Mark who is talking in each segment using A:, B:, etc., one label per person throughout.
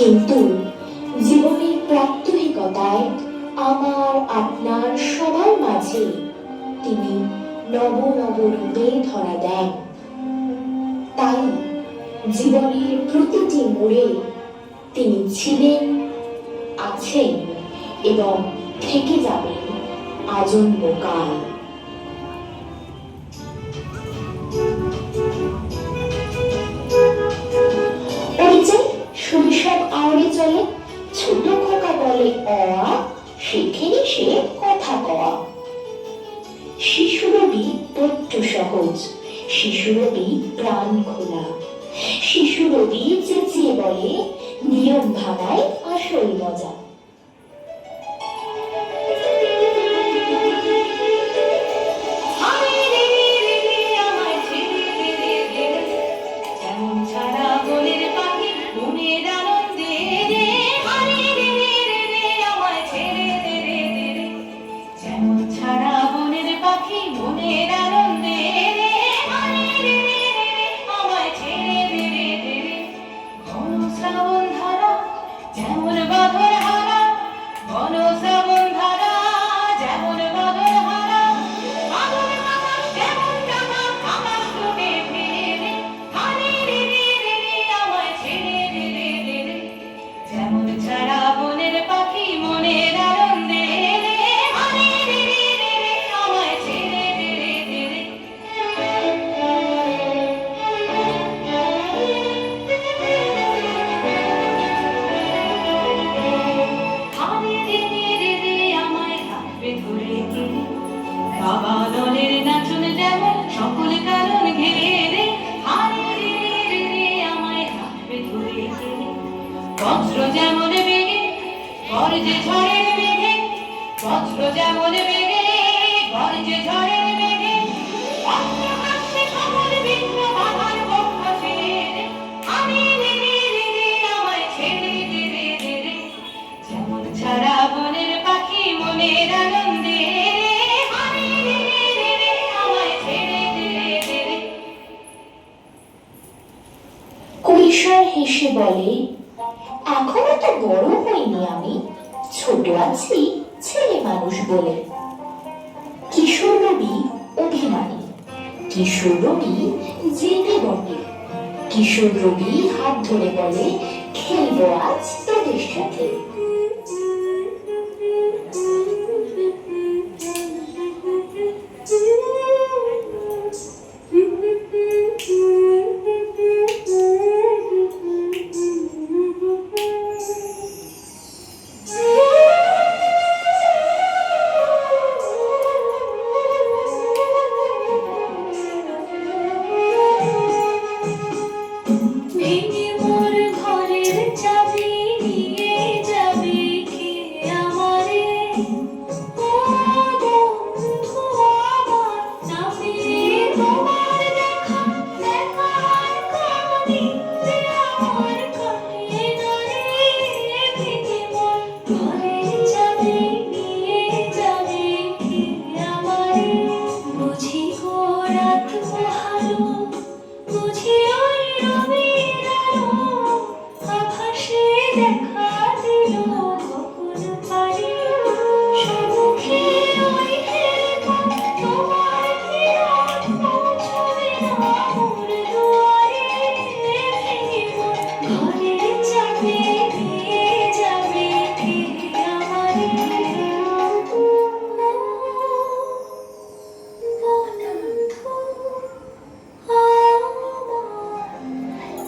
A: কিন্তু জীবনের প্রাত্যহিকতায় আমার আপনার সবার মাঝে তিনি নব নব রূপে ধরা দেন। তাই জীবনের প্রতিটি মোড়ে তিনি ছিলেন, আছেন এবং থেকে যাবেন আজন্মকাল। সব আওড়ে চলে, ছোট খোকা বলে অয়া, সেখানে সে কথা কওয়া। শিশুরবি বড্ড সহজ, শিশুরবি প্রাণ খোলা, শিশুরবি চেঁচিয়ে বলে নিয়ম ভাঙায় আসল মজা।
B: বজ্র যেমন বেগে গর্জে ঝড়ের মেঘে, বজ্র যেমন বেগে গর্জে ঝড়ের মেঘে, অন্ধকারে সকল বিঘ্ন বাধার বক্ষ ছেড়ে আমি রে আমায় ছেড়ে দে। যেমন ছাড়া বনের পাখি মনের আনন্দে আমি রে আমায় ছেড়ে দে।
A: কৈশোর হেসে বলে, এখনো তো বড় হইনি আমি, ছোট আছি ছেলে মানুষ বলে। কিশোর রবি অভিমানী, কিশোর রবি জেনে বটে, কিশোর রবি হাত ধরে বলে খেলবো আজ তোদের সাথে।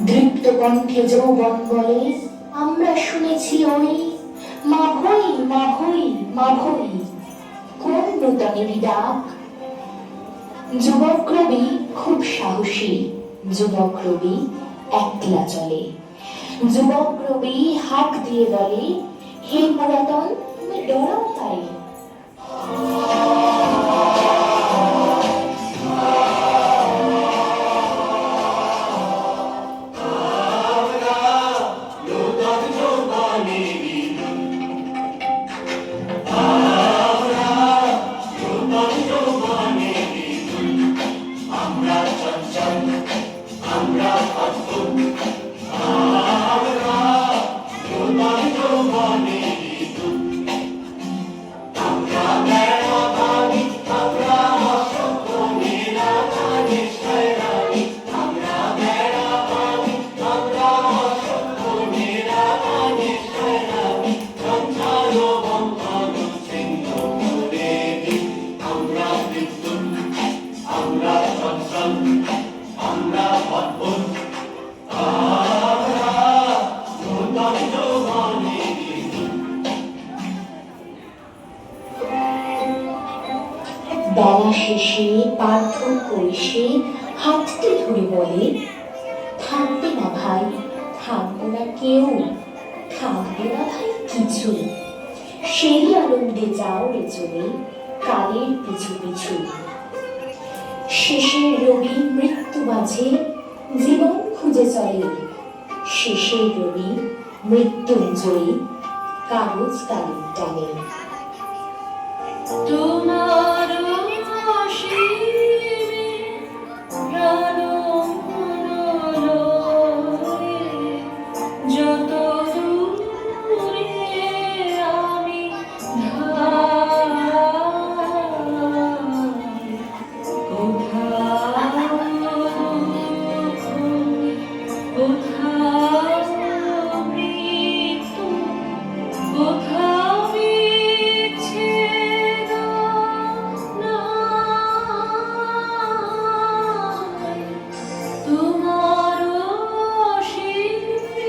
A: দৃপ্ত কণ্ঠে যৌবন বলে, আমরা শুনেছি ওই মাভৈ মাভৈ মাভৈ, কোন নূতনের ডাক। যুবক রবি খুব সাহসী, যুবক রবি একলা চলে, যুবক রবি হাত দিয়ে বলে, হে পুরাতন তুমি ডরাও তাই। বেলা শেষে পার্থক্য এসে হাতটি ধরে বলে, থাকবে না ভাই, থাকবো না কেউ, থাকবে না ভাই কিছু, সেই আনন্দে যাও রে চলে কালের পিছু পিছু। শেষের রবি মৃত্যু মাঝে জীবন খুঁজে চলে, শেষের রবি মৃত্যুঞ্জয়ী কাগজ কালির টানে।
B: তোমার অসীমে প্রাণ মনোলয়ে যত দূরে আমি ধাই, কোথাও কোথাও মৃত্যু, কোথাও বিচ্ছেদ নাই। তোমার অসীমে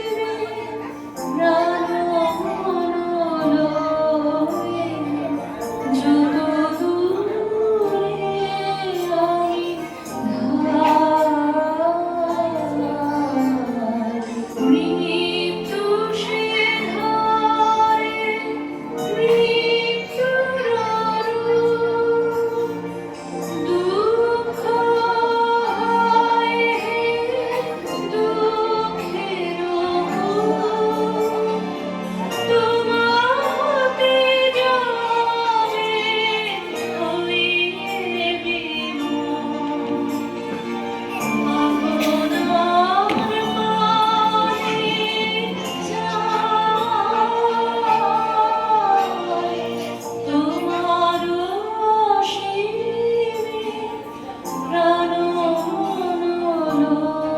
B: প্রাণ মনোলয়ে যত দূরে আমি ধাই, মৃত্যু সে ধারে মৃত্যুর দুঃখ হয় হে দুঃখের তোমাতে যাবে হইয়ে বিমূঢ়, আপনার পানে যাই, তোমার অসীমে প্রাণ মনোলয়ে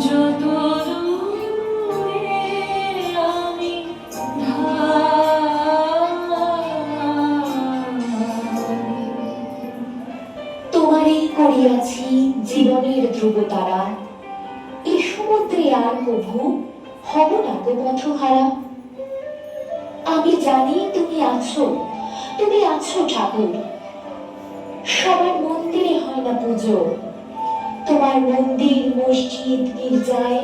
B: যত দূরে আমি ধাই।
A: তোমারই করিয়াছি জীবনের ধ্রুব তারা, এ সমুদ্রে আর কভু হব না গো পথহারা। আমি জানি তুমি আছো, তুমি আছো ঠাকুর, সবার মন্দিরে হয় না পুজো, তোমার মন্দির মসজিদ গির্জায়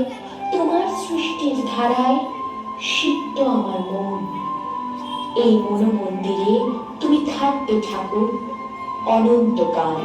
A: তোমার সৃষ্টির ধারায় সিদ্ধ আমার মন। এই মন মন্দিরে তুমি থাকবে ঠাকুর অনন্তকাল।